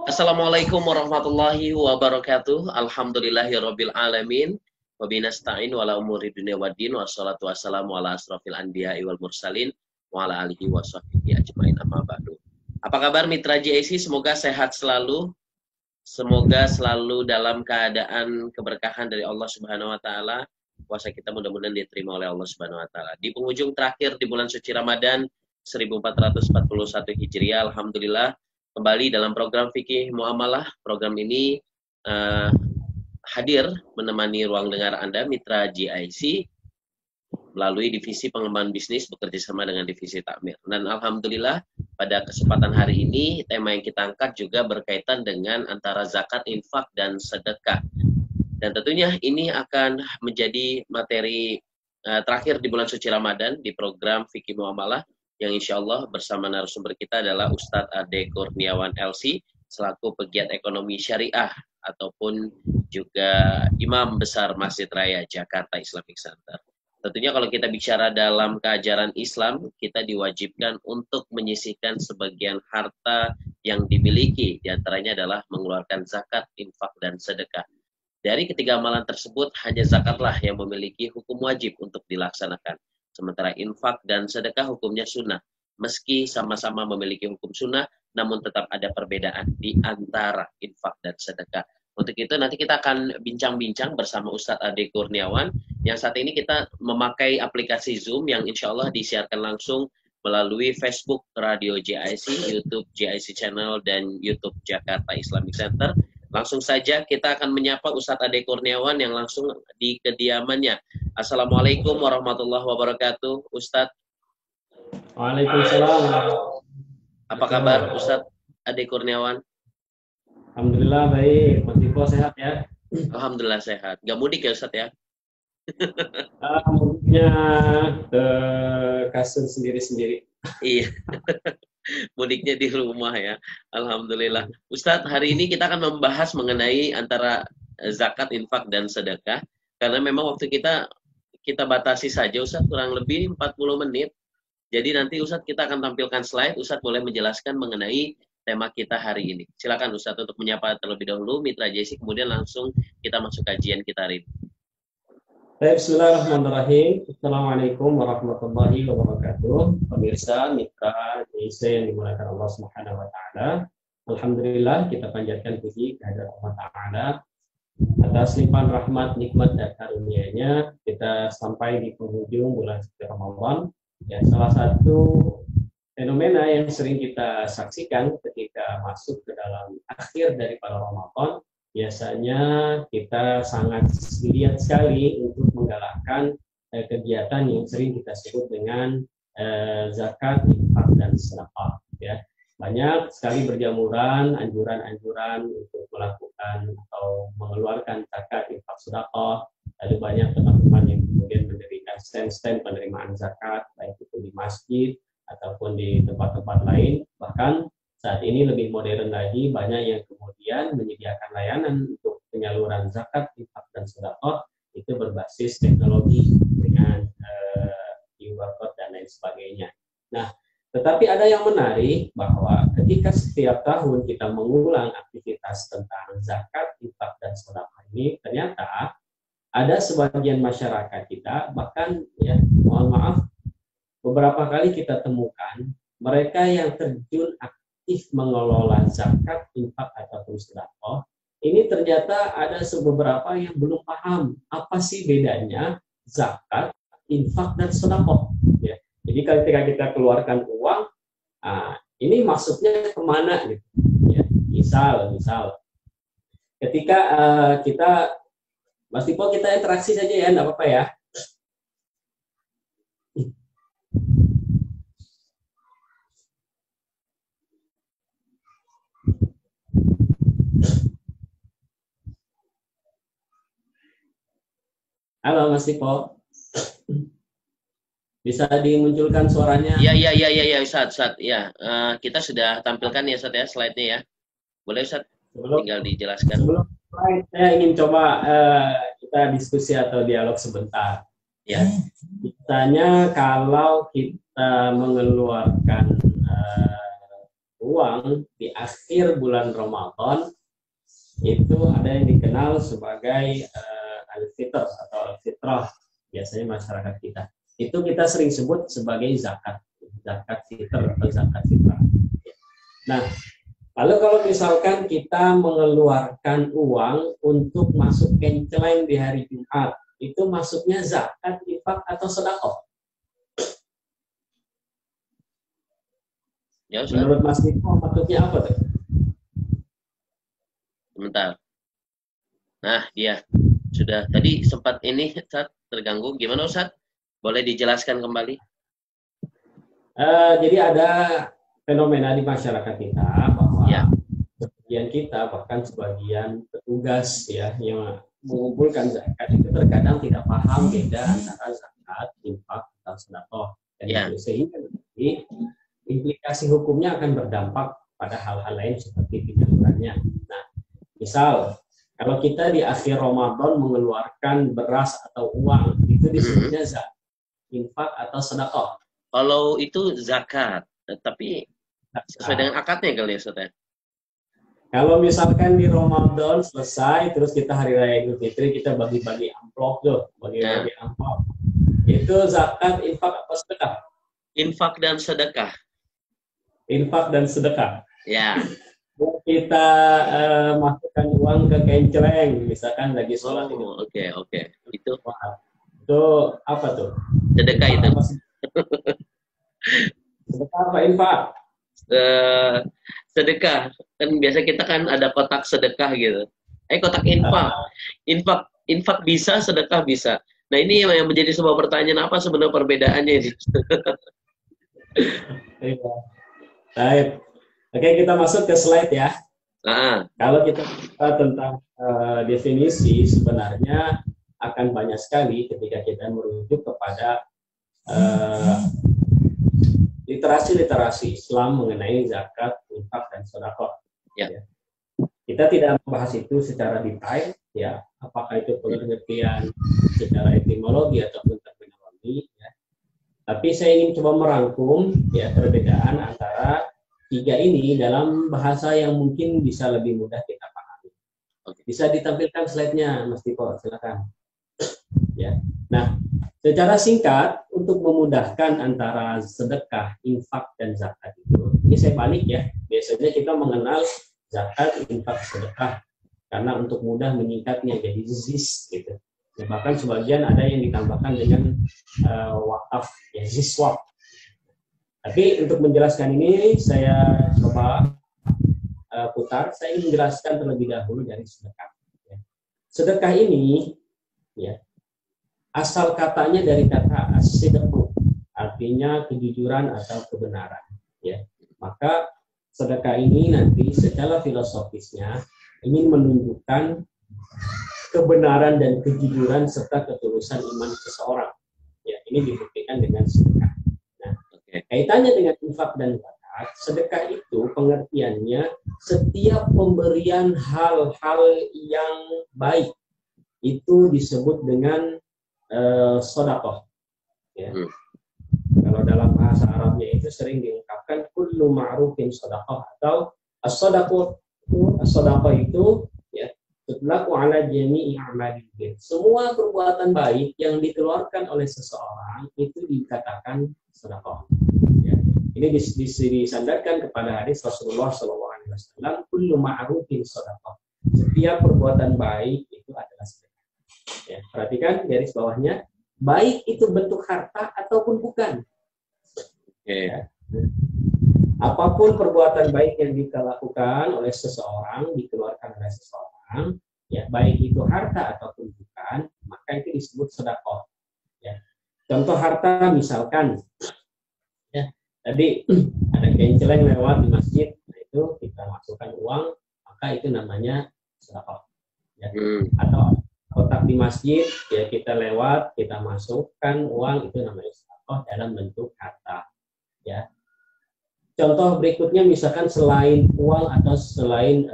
Assalamualaikum warahmatullahi wabarakatuh. Alhamdulillahirabbil alamin. Wa binasta'in wala umuri dunya waddin wassalatu wassalamu ala asrofil anbiya'i wal mursalin wa ala alihi washabbihi ajmain amma ba'du. Apa kabar mitra JIC? Semoga sehat selalu. Semoga selalu dalam keadaan keberkahan dari Allah Subhanahu wa taala. Puasa kita mudah-mudahan diterima oleh Allah Subhanahu wa taala. Di penghujung terakhir di bulan suci Ramadan 1441 Hijriah, alhamdulillah kembali dalam program Fikih Muamalah. Program ini hadir menemani ruang dengar Anda mitra GIC melalui divisi pengembangan bisnis bekerja sama dengan divisi takmir. Dan alhamdulillah pada kesempatan hari ini tema yang kita angkat juga berkaitan dengan antara zakat, infak, dan sedekah. Dan tentunya ini akan menjadi materi terakhir di bulan suci Ramadan di program Fikih Muamalah yang insya Allah bersama narasumber kita adalah Ustadz Ade Kurniawan LC selaku pegiat ekonomi syariah ataupun juga Imam Besar Masjid Raya Jakarta Islamic Center. Tentunya kalau kita bicara dalam keajaran Islam, kita diwajibkan untuk menyisihkan sebagian harta yang dimiliki, diantaranya adalah mengeluarkan zakat, infak, dan sedekah. Dari ketiga amalan tersebut, hanya zakatlah yang memiliki hukum wajib untuk dilaksanakan. Sementara infak dan sedekah hukumnya sunnah. Meski sama-sama memiliki hukum sunnah, namun tetap ada perbedaan di antara infak dan sedekah. Untuk itu nanti kita akan bincang-bincang bersama Ustadz Ade Kurniawan, yang saat ini kita memakai aplikasi Zoom yang insya Allah disiarkan langsung melalui Facebook Radio JIC, YouTube JIC Channel, dan YouTube Jakarta Islamic Center. Langsung saja kita akan menyapa Ustadz Ade Kurniawan yang langsung di kediamannya. Assalamualaikum warahmatullahi wabarakatuh, Ustadz. Waalaikumsalam. Apa kabar Ustadz Ade Kurniawan? Alhamdulillah baik. Mas Diko sehat ya? Alhamdulillah sehat. Gak mudik ya Ustadz ya? Mudiknya ke kasur sendiri-sendiri. Iya. Mudiknya di rumah ya. Alhamdulillah. Ustadz, hari ini kita akan membahas mengenai antara zakat, infak, dan sedekah. Karena memang waktu kita batasi saja Ustadz, kurang lebih 40 menit. Jadi nanti Ustadz kita akan tampilkan slide. Ustadz boleh menjelaskan mengenai tema kita hari ini. Silakan Ustadz untuk menyapa terlebih dahulu mitra JIC, kemudian langsung kita masuk kajian kita hari ini. Bismillahirrahmanirrahim. Assalamualaikum warahmatullahi wabarakatuh. Pemirsa mitra JIC yang dimuliakan Allah Subhanahu wa taala. Alhamdulillah kita panjatkan puji kehadirat Allah taala atas limpahan rahmat, nikmat, dan karunia-Nya. Kita sampai di penghujung bulan suci Ramadan. Ya, salah satu fenomena yang sering kita saksikan ketika masuk ke dalam akhir daripada Ramadan, biasanya kita sangat giat sekali untuk menggalakkan kegiatan yang sering kita sebut dengan zakat, infak, dan sedekah. Ya, banyak sekali berjamuran anjuran-anjuran untuk melakukan atau mengeluarkan zakat, infak, sedekah. Lalu banyak teman-teman yang kemudian mendirikan stand-stand penerimaan zakat, baik itu di masjid ataupun di tempat-tempat lain. Bahkan saat ini lebih modern lagi, banyak yang kemudian menyediakan layanan untuk penyaluran zakat, infak, dan sedekah itu berbasis teknologi dengan QR code dan lain sebagainya. Nah, tetapi ada yang menarik bahwa ketika setiap tahun kita mengulang aktivitas tentang zakat, infak, dan sedekah ini, ternyata ada sebagian masyarakat kita, bahkan ya mohon maaf, beberapa kali kita temukan mereka yang terjun aktif mengelola zakat, infak, ataupun sedekah, ini ternyata ada beberapa yang belum paham apa sih bedanya zakat, infak, dan sedekah. Ya. Jadi ketika kita keluarkan uang, ini maksudnya kemana? Gitu. Ya. Misal, ketika kita Mas Tipo, kita interaksi saja ya, enggak apa-apa ya. Halo Mas Tipo. Bisa dimunculkan suaranya? Ya, Ustadz. Ya, kita sudah tampilkan ya Ustadz ya, slide-nya ya. Boleh Ustadz, tinggal dijelaskan. Sebelum slide, saya ingin coba kita diskusi atau dialog sebentar. Ya. Misalnya kalau kita mengeluarkan uang di akhir bulan Ramadan itu ada yang dikenal sebagai al-fitr atau al-fitrah, biasanya masyarakat kita. Itu kita sering sebut sebagai zakat fitr atau zakat fitrah. Nah, lalu kalau misalkan kita mengeluarkan uang untuk masuk kenceleng di hari Jumat, itu masuknya zakat, infak, atau sedekah? Ya, Ustaz. Menurut Mas Niko, maksudnya apa tuh? Sebentar. Nah, dia sudah tadi sempat ini Ustaz terganggu. Gimana Ustaz? Boleh dijelaskan kembali? Jadi ada fenomena di masyarakat kita bahwa sebagian kita, bahkan sebagian petugas ya yang mengumpulkan zakat itu terkadang tidak paham beda antara zakat, infak, atau sedekah. Dan itu sehingga implikasi hukumnya akan berdampak pada hal-hal lain seperti penyalurannya. Nah, misal kalau kita di akhir Ramadan mengeluarkan beras atau uang, itu disebutnya zakat, infak, atau sedekah. Kalau itu zakat, tapi sesuai dengan akadnya kali ya, Ustaz. Kalau misalkan di Ramadan selesai, terus kita hari raya Idul Fitri, kita bagi-bagi amplop tuh, bagi-bagi amplop. Itu zakat, infak, atau sedekah? Infak dan sedekah. Infak dan sedekah. Ya. Kita masukkan uang ke kenceleng, misalkan lagi sholat. Oke. Itu apa tuh? Sedekah itu. Sedekah apa infak? Sedekah. Kan biasa kita kan ada kotak sedekah gitu. Kotak infak. Infak bisa, sedekah bisa. Nah, ini yang menjadi sebuah pertanyaan, apa sebenarnya perbedaannya ini? Baik. Oke, kita masuk ke slide ya. Kalau kita bicara tentang definisi, sebenarnya akan banyak sekali ketika kita merujuk kepada literasi Islam mengenai zakat, infak, dan sedekah. Ya. Kita tidak membahas itu secara detail, ya, apakah itu pengertian secara etimologi ataupun terminologi. Ya. Tapi saya ingin coba merangkum ya perbedaan antara tiga ini dalam bahasa yang mungkin bisa lebih mudah kita pahami. Bisa ditampilkan slide-nya, Mas Tiko, silakan. Ya. Nah, secara singkat untuk memudahkan antara sedekah, infak, dan zakat itu, ini saya balik ya. Biasanya kita mengenal zakat, infak, sedekah karena untuk mudah menyingkatnya jadi ZIS gitu. Ya, bahkan sebagian ada yang ditambahkan dengan wakaf, ya ZISWAP. Tapi untuk menjelaskan ini saya coba putar. Saya ingin menjelaskan terlebih dahulu dari sedekah. Ya. Sedekah ini, ya, asal katanya dari kata as-sidqu, artinya kejujuran atau kebenaran. Ya. Maka sedekah ini nanti secara filosofisnya ingin menunjukkan kebenaran dan kejujuran serta ketulusan iman seseorang. Ya, ini dibuktikan dengan sedekah. Nah, kaitannya dengan infak dan zakat, sedekah itu pengertiannya setiap pemberian hal-hal yang baik itu disebut dengan sedekah. Ya. Kalau dalam bahasa Arabnya itu sering diungkapkan kullu ma'rufin sedekah atau as-sedekah itu ya tutlaku ala jami'i a'malil. Semua perbuatan baik yang dikeluarkan oleh seseorang itu dikatakan sedekah. Ya. Ini disandarkan kepada hadis Rasulullah SAW, kullu ma'rufin sedekah. Setiap perbuatan baik itu adalah sedekah. Ya, perhatikan garis bawahnya, baik itu bentuk harta ataupun bukan. Ya. Apapun perbuatan baik yang dilakukan oleh seseorang, dikeluarkan oleh seseorang, ya baik itu harta ataupun bukan, maka itu disebut sedekah. Ya. Contoh harta misalkan, ya tadi ada kenceleng lewat di masjid, nah itu kita masukkan uang, maka itu namanya sedekah. Ya. Atau kotak di masjid, ya kita lewat, kita masukkan uang, itu namanya sedekah dalam bentuk harta. Ya. Contoh berikutnya misalkan selain uang atau selain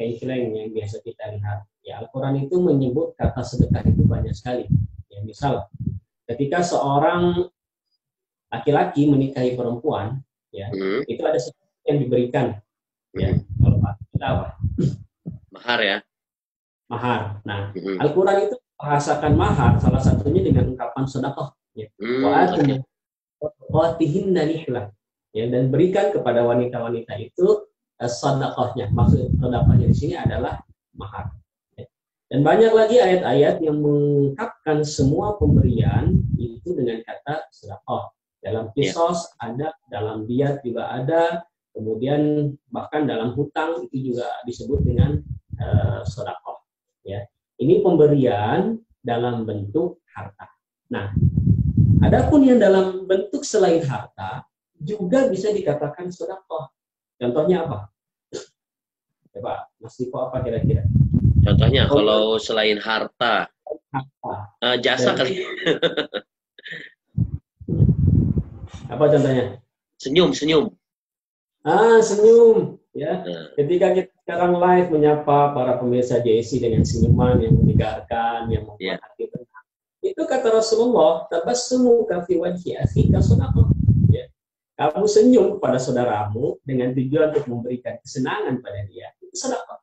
kenceleng yang biasa kita lihat, ya Al-Quran itu menyebut kata sedekah itu banyak sekali. Ya, misal ketika seorang laki-laki menikahi perempuan, ya itu ada yang diberikan. Ya, kalau kita apa? Mahar ya. Mahar. Nah, Mm-mm. Al-Quran itu bahasakan mahar salah satunya dengan ungkapan sedekah. Ya. Wa Oke. atihinna nihlah. Ya, dan berikan kepada wanita-wanita itu sedekahnya. Maksud sedekahnya di sini adalah mahar. Ya. Dan banyak lagi ayat-ayat yang mengungkapkan semua pemberian itu dengan kata sedekah. Dalam kisos ada, dalam diat juga ada, kemudian bahkan dalam hutang itu juga disebut dengan sedekah. Ya, ini pemberian dalam bentuk harta. Nah, adapun yang dalam bentuk selain harta juga bisa dikatakan sedekah. Contohnya apa? Coba, Mas Diko, apa kira-kira? Contohnya kalau selain harta, jasa Dan, kali. apa contohnya? Senyum. Senyum. Ya, ketika kita sekarang live menyapa para pemirsa JSI dengan senyuman yang menyegarkan, yang membuat hati tenang. Itu kata Rasulullah, tabassumuka fi wajhi akhika sadaqah. Ya. Kamu senyum kepada saudaramu dengan tujuan untuk memberikan kesenangan pada dia. Itu sedekah.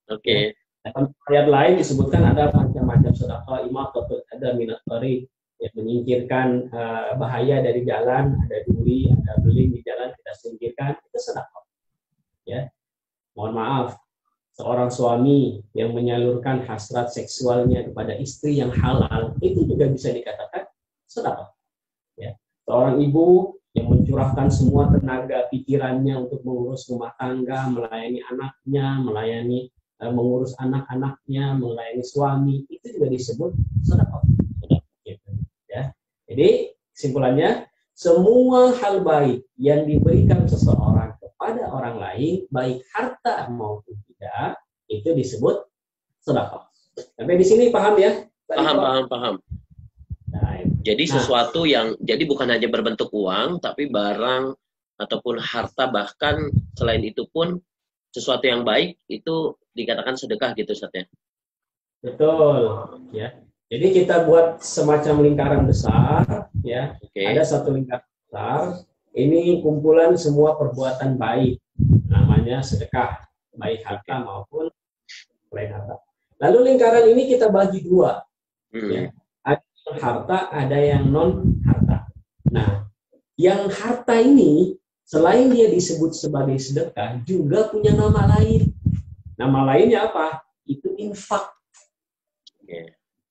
Oke. Dalam ayat lain disebutkan ada macam-macam sedekah, imatatul adza minat thariq, ya, menyingkirkan bahaya dari jalan, ada duri, ada beling di jalan, kita singkirkan, itu sedekah. Ya. Mohon maaf, seorang suami yang menyalurkan hasrat seksualnya kepada istri yang halal, itu juga bisa dikatakan sedekah. Ya. Seorang ibu yang mencurahkan semua tenaga pikirannya untuk mengurus rumah tangga, melayani anaknya, mengurus anak-anaknya, melayani suami, itu juga disebut sedekah. Gitu. Ya. Jadi kesimpulannya, semua hal baik yang diberikan seseorang kepada orang lain, baik harta maupun tidak, itu disebut sedekah. Sampai di sini paham ya? Paham. Nah, jadi sesuatu yang, jadi bukan hanya berbentuk uang, tapi barang ataupun harta, bahkan selain itu pun sesuatu yang baik itu dikatakan sedekah gitu, Ustaz ya? Betul, ya. Jadi kita buat semacam lingkaran besar, ya. Ada satu lingkaran besar. Ini kumpulan semua perbuatan baik, namanya sedekah, baik harta maupun selain harta. Lalu lingkaran ini kita bagi dua, ya. Ada yang harta, ada yang non harta. Nah, yang harta ini selain dia disebut sebagai sedekah, juga punya nama lain. Nama lainnya apa? Itu infak.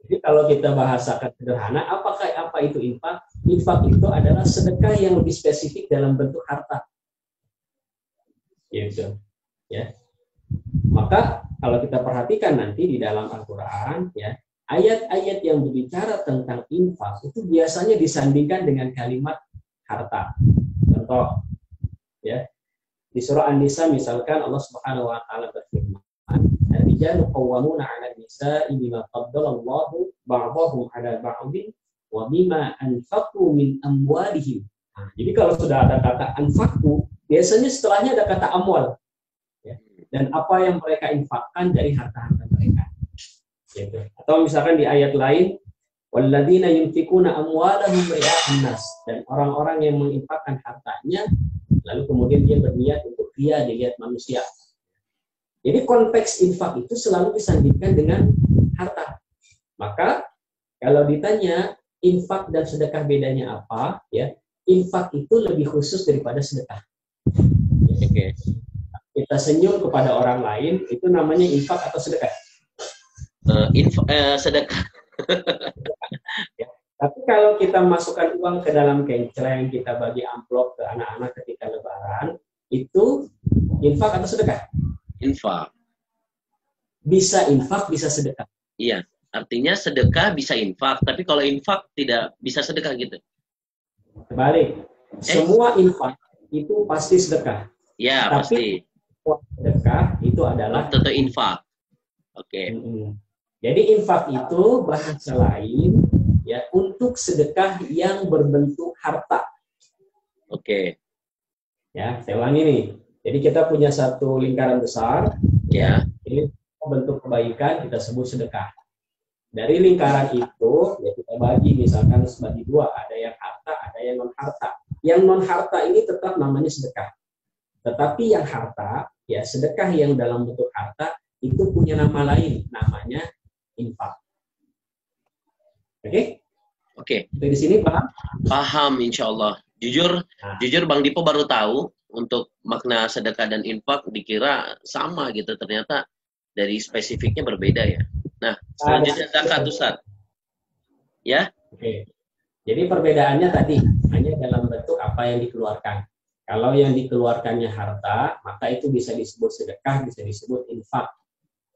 Jadi kalau kita bahasakan sederhana, apa itu infak? Infak itu adalah sedekah yang lebih spesifik dalam bentuk harta. Gitu. Ya. Maka kalau kita perhatikan nanti di dalam Al-Quran, ya, ayat-ayat yang berbicara tentang infak itu biasanya disandingkan dengan kalimat harta. Contoh, ya, di surah An-Nisa misalkan Allah Subhanahu wa taala berfirman, "Ar-rijalu qawwamuna 'ala an-nisa'i bima faddalallahu ba'dahum 'ala ba'din wa bima anfaqu min amwalihim." Nah, jadi kalau sudah ada kata anfaqu, biasanya setelahnya ada kata amwal. Ya. Dan apa yang mereka infakkan dari harta-harta mereka. Gitu. Atau misalkan di ayat lain, "Walladzina yunfikuna amwalahum ria'an nas." Dan orang-orang yang menginfakkan hartanya lalu kemudian dia berniat untuk ria dilihat manusia. Jadi konteks infak itu selalu disandingkan dengan harta. Maka kalau ditanya infak dan sedekah bedanya apa, ya, infak itu lebih khusus daripada sedekah. Oke. Kita senyum kepada orang lain, itu namanya infak atau sedekah? Sedekah. Ya. Tapi kalau kita masukkan uang ke dalam kenceleng, kita bagi amplop ke anak-anak ketika lebaran, itu infak atau sedekah? Infak. Bisa infak, bisa sedekah. Iya, artinya sedekah bisa infak, tapi kalau infak tidak bisa sedekah gitu. Kebalik, semua infak itu pasti sedekah. Ya, tapi pasti. Sedekah itu adalah tentu infak. Oke. Jadi infak itu bahasa lain, ya, untuk sedekah yang berbentuk harta. Oke. Ya, saya ulangi nih. Jadi kita punya satu lingkaran besar, ya. Ini bentuk kebaikan kita sebut sedekah. Dari lingkaran itu, ya, kita bagi misalkan sebagai dua, ada yang harta, ada yang non harta. Yang non harta ini tetap namanya sedekah. Tetapi yang harta, ya sedekah yang dalam bentuk harta itu punya nama lain, namanya infak. Oke? Oke. Dari sini paham? Paham, insya Allah. Jujur, Nah, jujur Bang Dipo baru tahu untuk makna sedekah dan infak dikira sama gitu. Ternyata dari spesifiknya berbeda ya. Nah, selanjutnya zakat Ustaz. Ya? Oke. Jadi perbedaannya tadi hanya dalam bentuk apa yang dikeluarkan. Kalau yang dikeluarkannya harta, maka itu bisa disebut sedekah, bisa disebut infak,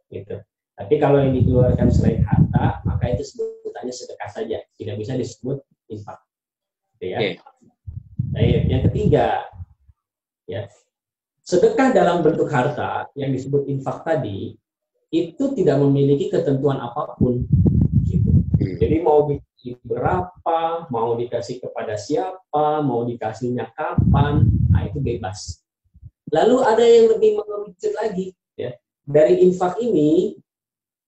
gitu. Tapi kalau yang dikeluarkan selain harta, maka itu sebutannya sedekah saja, tidak bisa disebut infak. Gitu ya. Oke. Baik, yang ketiga, ya, sedekah dalam bentuk harta yang disebut infak tadi itu tidak memiliki ketentuan apapun. Gitu. Jadi mau dikasih berapa, mau dikasih kepada siapa, mau dikasihnya kapan, nah itu bebas. Lalu ada yang lebih mengerucut lagi, ya. Dari infak ini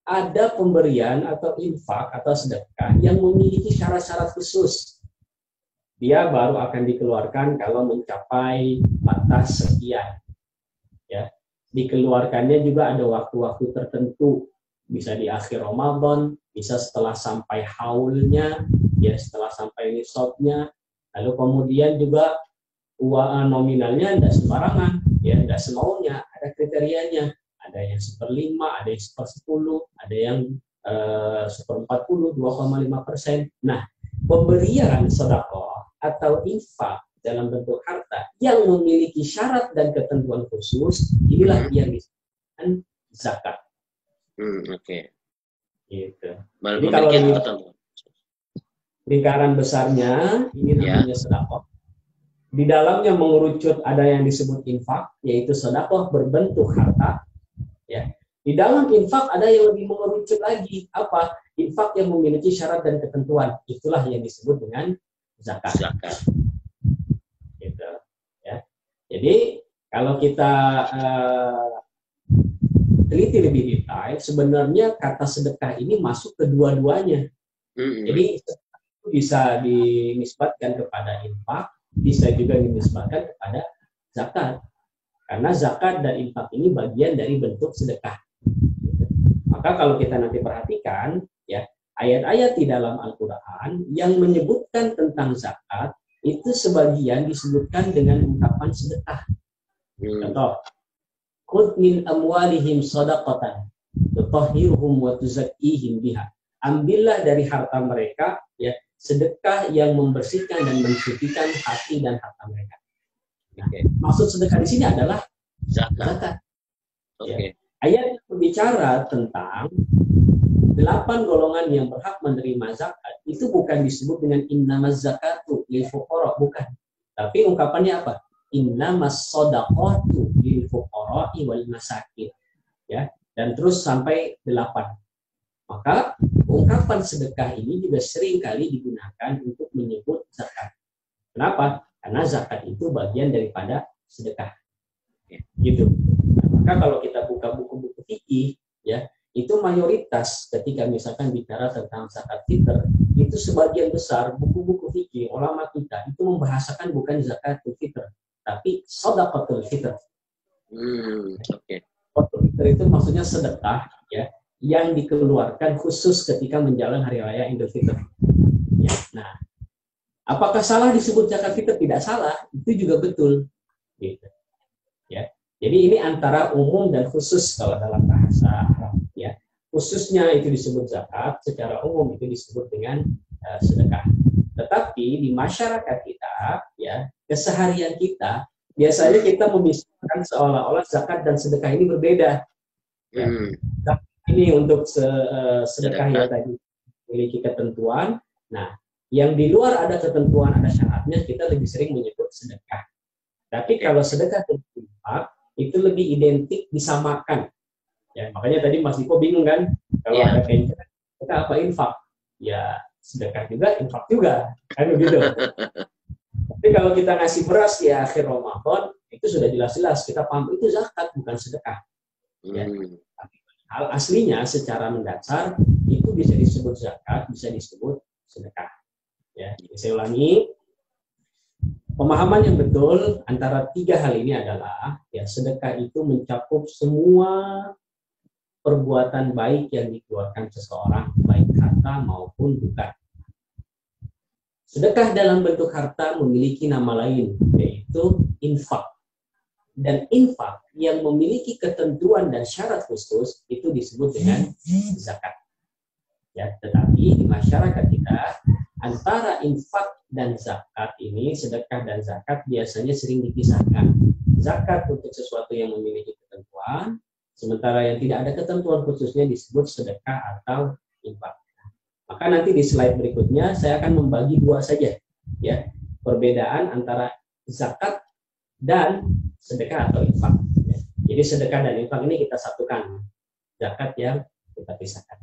ada pemberian atau infak atau sedekah yang memiliki syarat-syarat khusus. Dia baru akan dikeluarkan kalau mencapai batas sekian. Ya, dikeluarkannya juga ada waktu-waktu tertentu, bisa di akhir Ramadan, bisa setelah sampai haulnya, ya setelah sampai nisabnya. Lalu kemudian juga uang nominalnya tidak sembarangan, ya tidak semaunya, ada kriterianya. Ada yang 1/5, ada yang 1/10, ada yang 1/40, 2,5%. Nah, pemberian sedekah atau infak dalam bentuk harta yang memiliki syarat dan ketentuan khusus, inilah yang disebut zakat. Oke. Gitu. Jadi kalau lingkaran besarnya ini namanya sedekah. Di dalamnya mengerucut ada yang disebut infak, yaitu sedekah berbentuk harta. Ya. Di dalam infak ada yang lebih mengerucut lagi, apa? Infak yang memiliki syarat dan ketentuan. Itulah yang disebut dengan zakat. Gitu. Ya. Jadi kalau kita teliti lebih detail, sebenarnya kata sedekah ini masuk kedua-duanya. Jadi bisa dinisbatkan kepada infak, bisa juga dinisbatkan kepada zakat. Karena zakat dan infak ini bagian dari bentuk sedekah. Maka kalau kita nanti perhatikan, ya ayat-ayat di dalam Al-Quran yang menyebutkan tentang zakat, itu sebagian disebutkan dengan ungkapan sedekah. Contoh, khudh min amwalihim shadaqatan tutahhiruhum wa tuzakkihim biha. Ambillah dari harta mereka, ya, sedekah yang membersihkan dan mensucikan hati dan harta mereka. Nah, maksud sedekah di sini adalah zakat. Ya. Ayat berbicara tentang 8 golongan yang berhak menerima zakat, itu bukan disebut dengan innamaz zakatu lil fuqara, bukan. Tapi ungkapannya apa? Innamas shadaqatu lil fuqara'i wal masakin. Ya, dan terus sampai 8. Maka ungkapan sedekah ini juga sering kali digunakan untuk menyebut zakat. Kenapa? Karena zakat itu bagian daripada sedekah. Gitu. Nah, maka kalau kita buka buku-buku fikih, ya, itu mayoritas ketika misalkan bicara tentang zakat fitr, itu sebagian besar buku-buku fikih ulama kita itu membahasakan bukan zakatul fitr, tapi shadaqatul fitr. Shadaqatul fitr itu maksudnya sedekah, ya, yang dikeluarkan khusus ketika menjalankan hari raya Idul Fitr. Ya, nah, apakah salah disebut zakat fitr? Tidak salah, itu juga betul. Gitu. Ya. Jadi ini antara umum dan khusus kalau dalam bahasa Arab, ya. Khususnya itu disebut zakat, secara umum itu disebut dengan sedekah. Tetapi di masyarakat kita, ya, keseharian kita, biasanya kita memisahkan seolah-olah zakat dan sedekah ini berbeda. Ya. Ini untuk sedekah yang tadi memiliki ketentuan. Nah, yang di luar ada ketentuan, ada syaratnya, kita lebih sering menyebut sedekah. Tapi kalau sedekah dan infak itu lebih identik, disamakan. Ya, makanya tadi Mas Diko bingung kan, kalau ada pensiun, kita apa infak? Ya, sedekah juga, infak juga, kan begitu. Tapi kalau kita ngasih beras di akhir Ramadan, itu sudah jelas-jelas kita paham itu zakat, bukan sedekah. Ya. Hal aslinya secara mendasar itu bisa disebut zakat, bisa disebut sedekah. Ya, saya ulangi. Pemahaman yang betul antara tiga hal ini adalah ya sedekah itu mencakup semua perbuatan baik yang dikeluarkan seseorang, baik harta maupun bukan. Sedekah dalam bentuk harta memiliki nama lain, yaitu infak. Dan infak yang memiliki ketentuan dan syarat khusus itu disebut dengan zakat. Ya, tetapi di masyarakat kita antara infak dan zakat ini, sedekah dan zakat biasanya sering dipisahkan. Zakat untuk sesuatu yang memiliki ketentuan, sementara yang tidak ada ketentuan khususnya disebut sedekah atau infak. Maka nanti di slide berikutnya saya akan membagi dua saja, ya, perbedaan antara zakat dan sedekah atau infak. Jadi sedekah dan infak ini kita satukan, zakat yang kita pisahkan.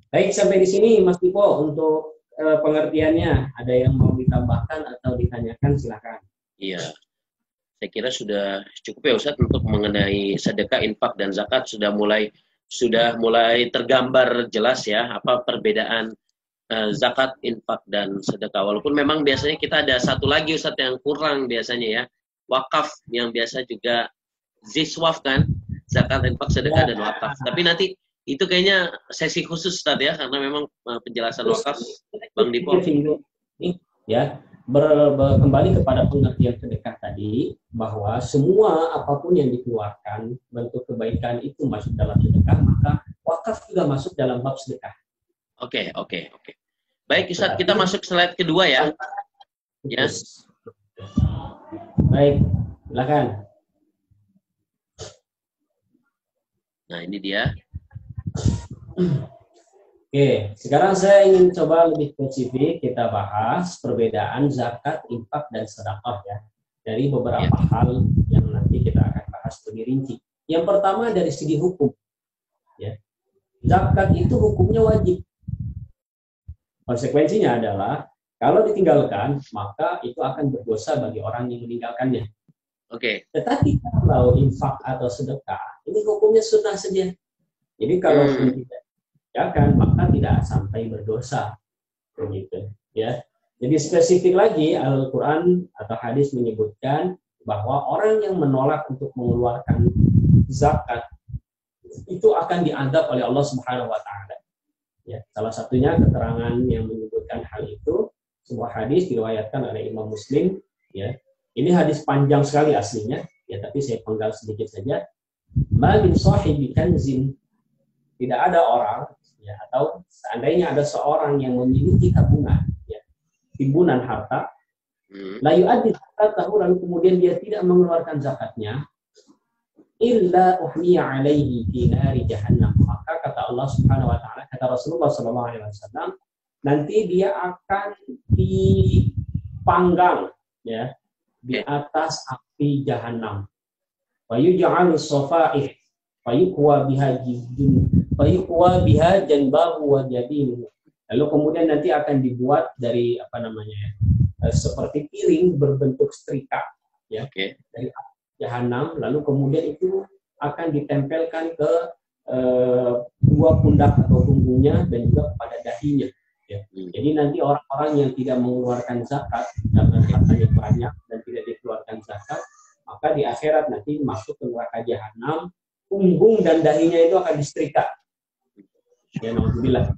Baik, sampai di sini Mas Tipo untuk pengertiannya. Ada yang mau ditambahkan atau ditanyakan, silakan. Iya, saya kira sudah cukup ya Ustadz untuk mengenai sedekah, infak, dan zakat sudah mulai tergambar jelas ya apa perbedaan zakat, infak, dan sedekah. Walaupun memang biasanya kita ada satu lagi Ustadz yang kurang biasanya ya, wakaf yang biasa juga ziswaf kan, zakat, infak, sedekah, dan wakaf. Tapi nanti itu kayaknya sesi khusus Ustadz ya, karena memang penjelasan wakaf Bang Dipo. Ya, kembali kepada pengertian sedekah tadi, bahwa semua apapun yang dikeluarkan bentuk kebaikan itu masuk dalam sedekah, maka wakaf juga masuk dalam bab sedekah. Oke. Baik Ustadz, kita masuk slide kedua ya. Yes. Baik, silakan. Nah, ini dia. Oke, sekarang saya ingin coba lebih spesifik kita bahas perbedaan zakat, infak, dan sedekah ya. Dari beberapa hal yang nanti kita akan bahas lebih rinci. Yang pertama dari segi hukum. Ya. Zakat itu hukumnya wajib. Konsekuensinya adalah kalau ditinggalkan, maka itu akan berdosa bagi orang yang meninggalkannya. Oke. Tetapi kalau infak atau sedekah, ini hukumnya sunnah saja. Jadi kalau tidak dikerjakan, maka tidak sampai berdosa. Begitu, ya. Jadi spesifik lagi Al-Quran atau hadis menyebutkan bahwa orang yang menolak untuk mengeluarkan zakat itu akan diadab oleh Allah Subhanahu wa taala. Ya, salah satunya keterangan yang menyebutkan hal itu sebuah hadis diriwayatkan oleh Imam Muslim, ya. Ini hadis panjang sekali aslinya, ya, tapi saya penggal sedikit saja. Ma min sahibi kanzin, tidak ada orang, ya, atau seandainya ada seorang yang memiliki tabungan, ya, timbunan harta, la yu'addi zakatahu, lalu kemudian dia tidak mengeluarkan zakatnya, illa uhmiya alaihi fi nari jahannam, maka kata Allah Subhanahu wa taala, kata Rasulullah sallallahu alaihi wasallam, nanti dia akan dipanggang, ya, di atas api jahannam. Wa yuj'alu safa'ih fa yuqwa biha janbahu wa jabinu. Lalu kemudian nanti akan dibuat dari seperti piring berbentuk setrika, ya, dari jahanam, lalu kemudian itu akan ditempelkan ke dua pundak atau punggungnya dan juga pada dahinya, ya. Jadi nanti orang-orang yang tidak mengeluarkan zakat karena hartanya banyak dan tidak dikeluarkan zakat, maka di akhirat nanti masuk ke neraka jahanam, punggung dan dahinya itu akan disetrika. Ya, alhamdulillah.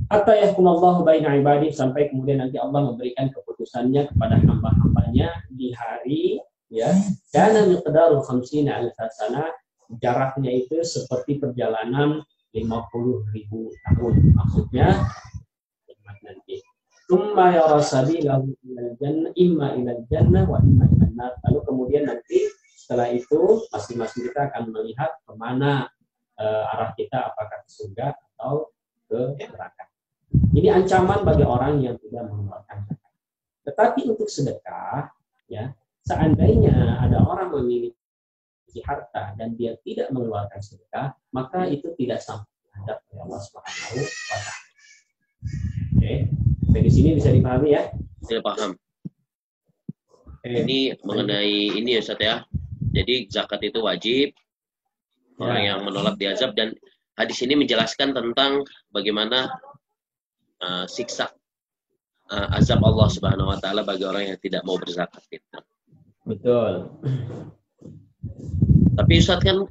Hatta yahkumallahu baina ibadih, sampai kemudian nanti Allah memberikan keputusannya kepada hamba-hambanya di hari, ya, kana miqdaru 50 alf sana, jaraknya itu seperti perjalanan 50.000 tahun. Maksudnya nanti tsumma yara sabilahu ilal jannah imma ilal jannah wa imma ilan nar. Lalu kemudian nanti setelah itu masing-masing kita akan melihat kemana arah kita, apakah ke surga atau ke neraka. Ini ancaman bagi orang yang tidak mengeluarkan zakat. Tetapi untuk sedekah, ya, seandainya ada orang memiliki harta dan dia tidak mengeluarkan sedekah, maka itu tidak sampai terhadap Allah Subhanahu wa taala. Oke, di sini bisa dipahami ya? Saya paham. Ini mengenai ini ya Ustaz ya. Jadi zakat itu wajib. Orang yang menolak diazab, dan hadis ini menjelaskan tentang bagaimana siksa azab Allah Subhanahu wa taala bagi orang yang tidak mau berzakat fitrah. Betul. Tapi Ustaz kan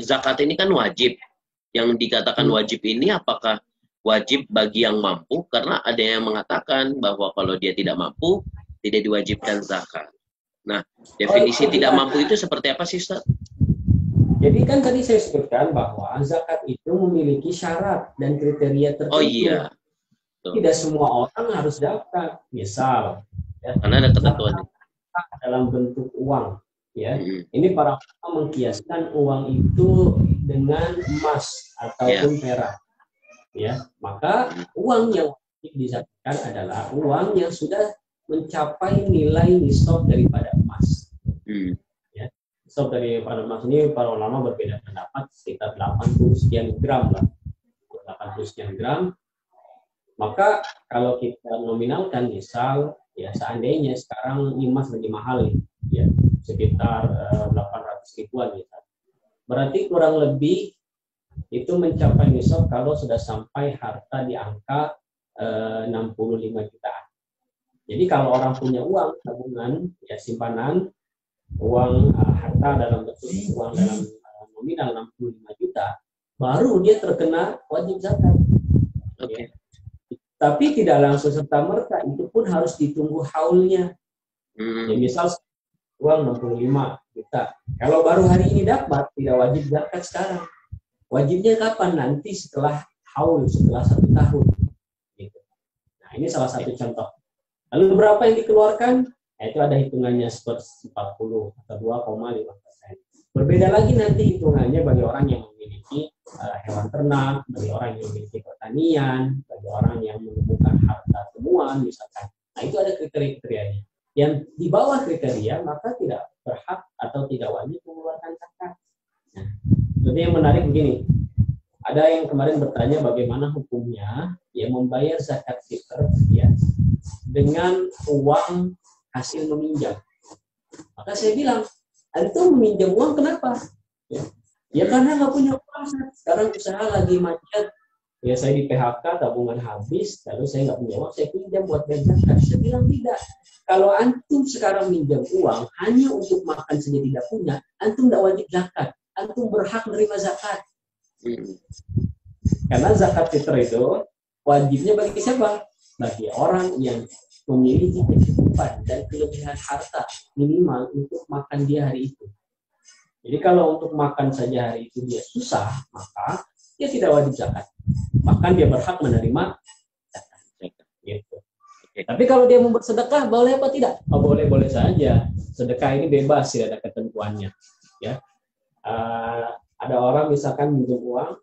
zakat ini kan wajib. Yang dikatakan wajib ini apakah wajib bagi yang mampu? Karena ada yang mengatakan bahwa kalau dia tidak mampu, tidak diwajibkan zakat. Nah, definisi tidak mampu itu seperti apa sih, Ustaz? Jadi kan tadi saya sebutkan bahwa zakat itu memiliki syarat dan kriteria tertentu. Oh iya. Tidak semua orang harus zakat. Misal, ya, karena ada ketentuan dalam bentuk uang. Ya, ini para ulama mengkiaskan uang itu dengan emas ataupun perak. Ya, maka uang yang wajib dizakatkan adalah uang yang sudah mencapai nilai nisab daripada emas. Ya, nisab daripada emas ini para ulama berbeda pendapat, sekitar 80 sekian gram lah. 80 sekian gram. Maka kalau kita nominalkan, misal ya seandainya sekarang emas lebih mahal nih, ya sekitar 800 ribuan misal. Berarti kurang lebih itu mencapai nisab kalau sudah sampai harta di angka 65 jutaan. Jadi kalau orang punya uang tabungan, ya simpanan, uang harta dalam bentuk uang dalam nominal 65 juta, baru dia terkena wajib zakat. Okay. Ya. Tapi tidak langsung serta-merta, itu pun harus ditunggu haulnya. Ya, misal uang 65 juta. Kalau baru hari ini dapat, tidak wajib zakat sekarang. Wajibnya kapan? Nanti setelah haul, setelah 1 tahun. Gitu. Nah, ini salah satu contoh. Lalu berapa yang dikeluarkan? Nah, itu ada hitungannya seperti 40 atau 2,5%. Berbeda lagi nanti hitungannya bagi orang yang memiliki hewan ternak, bagi orang yang memiliki pertanian, bagi orang yang menemukan harta temuan misalkan. Nah, itu ada kriteria-kriterianya. Yang di bawah kriteria maka tidak berhak atau tidak wajib mengeluarkan zakat. Nah, jadi yang menarik begini. Ada yang kemarin bertanya bagaimana hukumnya ya membayar zakat fitr ya dengan uang hasil meminjam. Maka saya bilang, antum meminjam uang kenapa? Ya karena nggak punya uang. Sekarang usaha lagi macet. Ya saya di PHK, tabungan habis, lalu saya nggak punya uang, saya pinjam buat bayar zakat. Saya bilang tidak. Kalau antum sekarang minjam uang hanya untuk makan saja tidak punya, antum tidak wajib zakat. Antum berhak menerima zakat. Karena zakat fitr itu wajibnya bagi siapa? Bagi orang yang memiliki kecukupan dan kelebihan harta minimal untuk makan dia hari itu. Jadi kalau untuk makan saja hari itu dia susah, maka dia tidak wajib zakat. Bahkan dia berhak menerima zakat. Gitu. Tapi kalau dia mau bersedekah, boleh apa tidak? Oh, boleh saja. Sedekah ini bebas, tidak ada ketentuannya. Ya, ada orang misalkan minjem uang,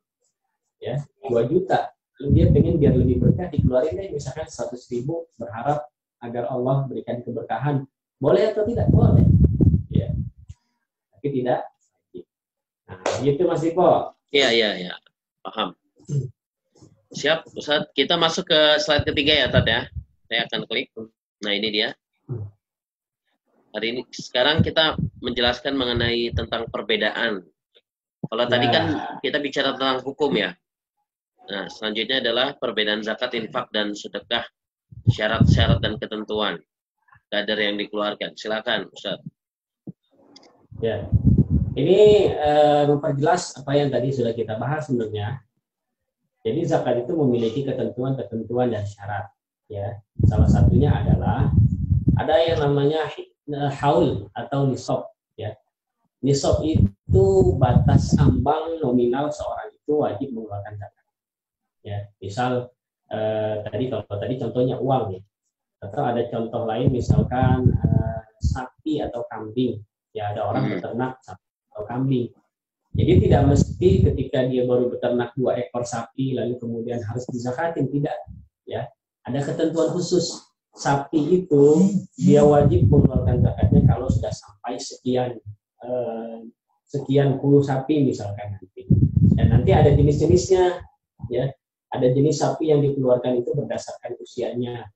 ya 2 juta, lalu dia pengen biar lebih berkah, dikeluarin deh misalkan 100.000, berharap agar Allah berikan keberkahan. Boleh atau tidak? Boleh. Ya. Tapi tidak. Nah, gitu Mas Dipo. Iya. Paham. Siap, Ustaz. Kita masuk ke slide ketiga ya, Tat ya. Saya akan klik. Nah, ini dia. Hari ini sekarang kita menjelaskan mengenai tentang perbedaan. Kalau tadi kan kita bicara tentang hukum ya. Nah, selanjutnya adalah perbedaan zakat, infak, dan sedekah, syarat-syarat dan ketentuan kadar yang dikeluarkan. Silakan, Ustaz. Ya, ini memperjelas apa yang tadi sudah kita bahas sebenarnya. Jadi zakat itu memiliki ketentuan-ketentuan dan syarat. Ya, salah satunya adalah ada yang namanya haul atau nisab. Ya, nisab itu batas ambang nominal seorang itu wajib mengeluarkan zakat. Ya, misal kalau tadi contohnya uang ya. Atau ada contoh lain misalkan sapi atau kambing. Ya, ada orang beternak sapi atau kambing. Jadi tidak mesti ketika dia baru beternak 2 ekor sapi lalu kemudian harus dizakatin, tidak. Ya, ada ketentuan khusus. Sapi itu dia wajib mengeluarkan zakatnya kalau sudah sampai sekian puluh sapi misalkan nanti. Dan nanti ada jenis-jenisnya. Ya, ada jenis sapi yang dikeluarkan itu berdasarkan usianya.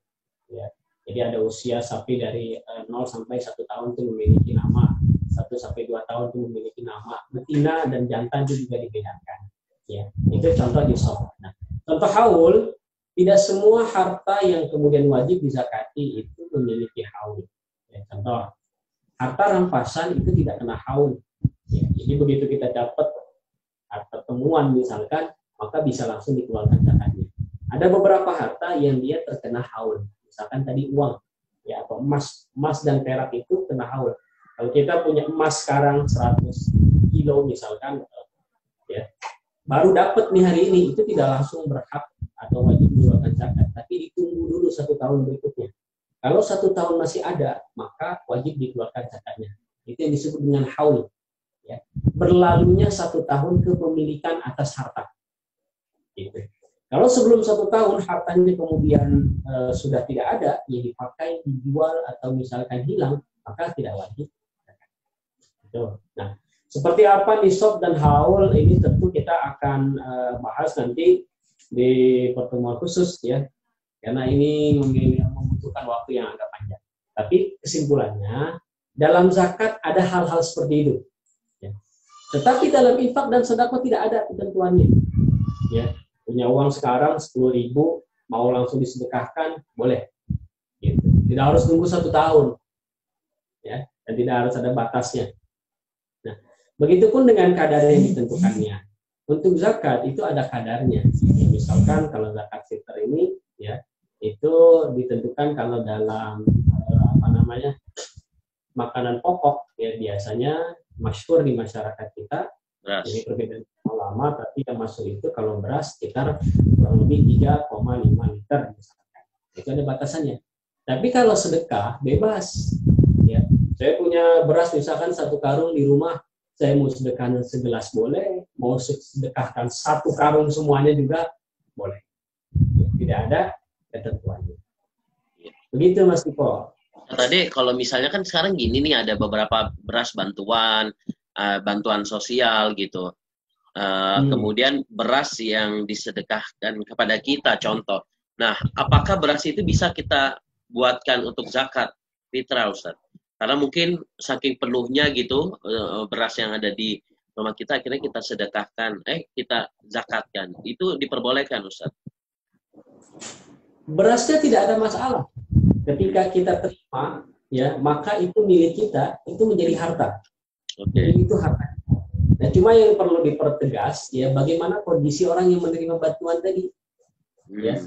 Ya, jadi ada usia sapi dari 0 sampai 1 tahun itu memiliki nama, 1 sampai 2 tahun itu memiliki nama, betina dan jantan itu juga dibedakan. Ya, itu contoh nisab. Nah, contoh haul tidak semua harta yang kemudian wajib dizakati itu memiliki haul. Ya, contoh, harta rampasan itu tidak kena haul. Ya, jadi begitu kita dapat harta temuan misalkan, maka bisa langsung dikeluarkan zakatnya. Ada beberapa harta yang dia terkena haul, misalkan tadi uang, ya, atau emas dan perak itu kena haul. Kalau kita punya emas sekarang 100 kilo misalkan, ya, baru dapat nih hari ini, itu tidak langsung berhak atau wajib mengeluarkan zakat, tapi ditunggu dulu 1 tahun berikutnya. Kalau 1 tahun masih ada, maka wajib dikeluarkan zakatnya. Itu yang disebut dengan haul. Ya. Berlalunya 1 tahun kepemilikan atas harta. Gitu. Kalau sebelum 1 tahun hartanya kemudian sudah tidak ada, ya dipakai, dijual atau misalkan hilang, maka tidak wajib. Gitu. Nah, seperti apa nisab dan haul ini tentu kita akan bahas nanti di pertemuan khusus, ya, karena ini membutuhkan waktu yang agak panjang. Tapi kesimpulannya, dalam zakat ada hal-hal seperti itu. Ya. Tetapi dalam infak dan sedekah tidak ada ketentuannya. Ya. Punya uang sekarang 10.000, mau langsung disedekahkan, boleh. Gitu. Tidak harus tunggu 1 tahun. Ya. Dan tidak harus ada batasnya. Nah, begitupun dengan kadar yang ditentukannya. Untuk zakat itu ada kadarnya. Misalkan kalau zakat fitr ini, ya, itu ditentukan kalau dalam makanan pokok, ya, biasanya masyhur di masyarakat kita. Beras. Ini perbedaan lama, tapi yang masuk itu kalau beras sekitar kurang lebih 3,5 liter misalkan. Itu ada batasannya. Tapi kalau sedekah bebas. Ya. Saya punya beras misalkan 1 karung di rumah, saya mau sedekahkan segelas boleh, mau sedekahkan 1 karung semuanya juga boleh. Tidak ada ketentuannya. Begitu Mas Tiko. Tadi kalau misalnya kan sekarang gini nih, ada beberapa beras bantuan, bantuan sosial gitu. Kemudian beras yang disedekahkan kepada kita, contoh. Nah, apakah beras itu bisa kita buatkan untuk zakat fitrah, Ustaz? Karena mungkin saking penuhnya gitu beras yang ada di rumah kita, akhirnya kita sedekahkan, kita zakatkan. Itu diperbolehkan, Ustaz? Berasnya tidak ada masalah. Ketika kita terima, ya, maka itu milik kita, itu menjadi harta. Jadi itu harta. Nah, cuma yang perlu dipertegas, ya, bagaimana kondisi orang yang menerima bantuan tadi. Ya.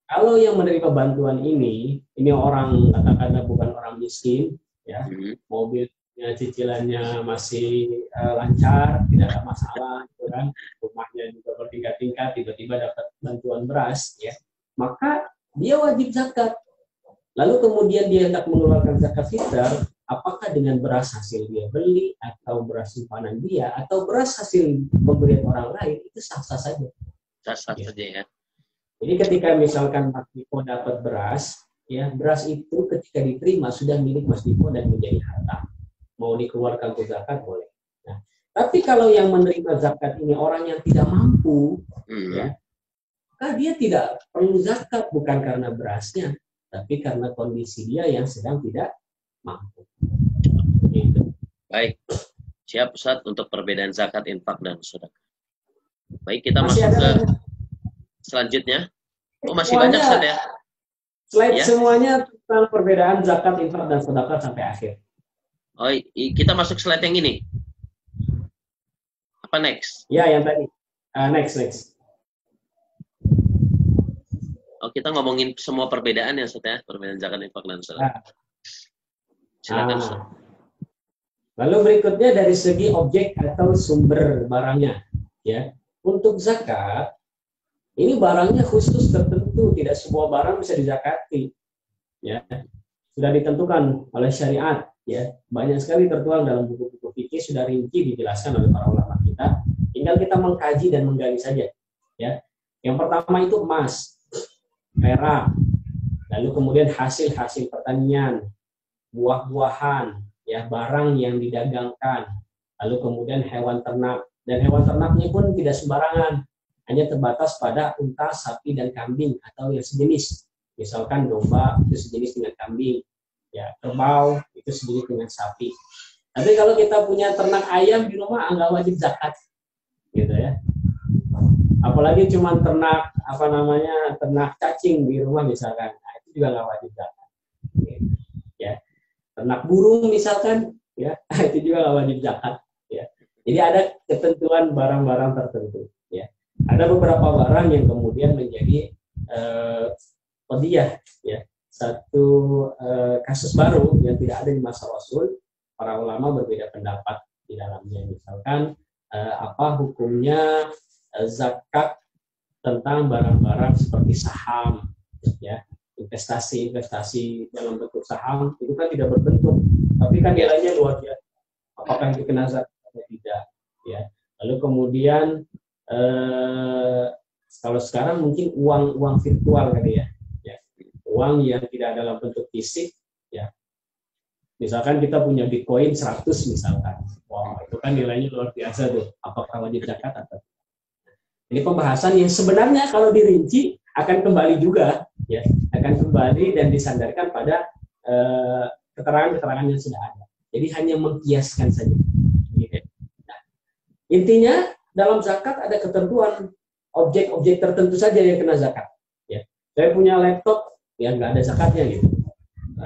Kalau yang menerima bantuan ini orang katakanlah bukan orang miskin, ya, mobilnya cicilannya masih lancar, tidak ada masalah, gitu kan, rumahnya juga bertingkat-tingkat, tiba-tiba dapat bantuan beras, ya, maka dia wajib zakat. Lalu kemudian dia hendak mengeluarkan zakat fitr, apakah dengan beras hasil dia beli, atau beras simpanan dia, atau beras hasil pemberian orang lain, itu sah-sah saja. Sah-sah saja, ya. Jadi ketika misalkan Mas Diko dapat beras, ya, beras itu ketika diterima sudah milik Mas Diko dan menjadi harta. Mau dikeluarkan ke zakat boleh. Nah, tapi kalau yang menerima zakat ini orang yang tidak mampu, ya, maka dia tidak perlu zakat, bukan karena berasnya, tapi karena kondisi dia yang sedang tidak mampu. Gitu. Baik, siap Ustaz untuk perbedaan zakat, infak, dan sedekah. Baik, kita masih masuk ke selanjutnya. Masih banyak Ustaz, ya? Slide ya? Semuanya tentang perbedaan zakat, infak, dan sedekah sampai akhir. Oh, kita masuk slide yang ini. Apa next? Ya, yang tadi. Next. Oh, kita ngomongin semua perbedaan ya, Ustaz, ya? Perbedaan zakat, infak, dan sedekah. Silakan, Ustaz. Lalu berikutnya dari segi objek atau sumber barangnya, ya. Untuk zakat, ini barangnya khusus tertentu, tidak semua barang bisa dizakati, ya. Sudah ditentukan oleh syariat, ya. Banyak sekali tertuang dalam buku-buku fikih, sudah rinci dijelaskan oleh para ulama kita. Tinggal kita mengkaji dan menggali saja, ya. Yang pertama itu emas, perak, lalu kemudian hasil-hasil pertanian, buah-buahan, ya, barang yang didagangkan, lalu kemudian hewan ternak, dan hewan ternaknya pun tidak sembarangan, hanya terbatas pada unta, sapi, dan kambing atau yang sejenis. Misalkan domba itu sejenis dengan kambing, ya, kerbau itu sejenis dengan sapi. Tapi kalau kita punya ternak ayam di rumah, nggak wajib zakat, gitu ya. Apalagi cuma ternak ternak cacing di rumah misalkan, nah, itu juga nggak wajib zakat. Ya, ternak burung misalkan, ya itu juga nggak wajib zakat. Ya, jadi ada ketentuan barang-barang tertentu. Ya, ada beberapa barang yang kemudian menjadi qadiyah, ya, satu kasus baru yang tidak ada di masa Rasul. Para ulama berbeda pendapat di dalamnya. Misalkan apa hukumnya zakat tentang barang-barang seperti saham, ya, investasi dalam bentuk saham itu kan tidak berbentuk, tapi kan nilainya luar biasa. Apakah itu kena zakat atau tidak? Ya. Lalu kemudian kalau sekarang mungkin uang virtual kali ya, uang yang tidak dalam bentuk fisik, ya. Misalkan kita punya Bitcoin 100 misalkan, wow itu kan nilainya luar biasa tuh. Apakah wajib zakat atau tidak? Ini pembahasan yang sebenarnya kalau dirinci akan kembali juga, ya, akan kembali dan disandarkan pada keterangan-keterangan yang sudah ada. Jadi hanya mengkiaskan saja. Nah, intinya dalam zakat ada ketentuan objek-objek tertentu saja yang kena zakat. Ya, saya punya laptop, ya nggak ada zakatnya gitu.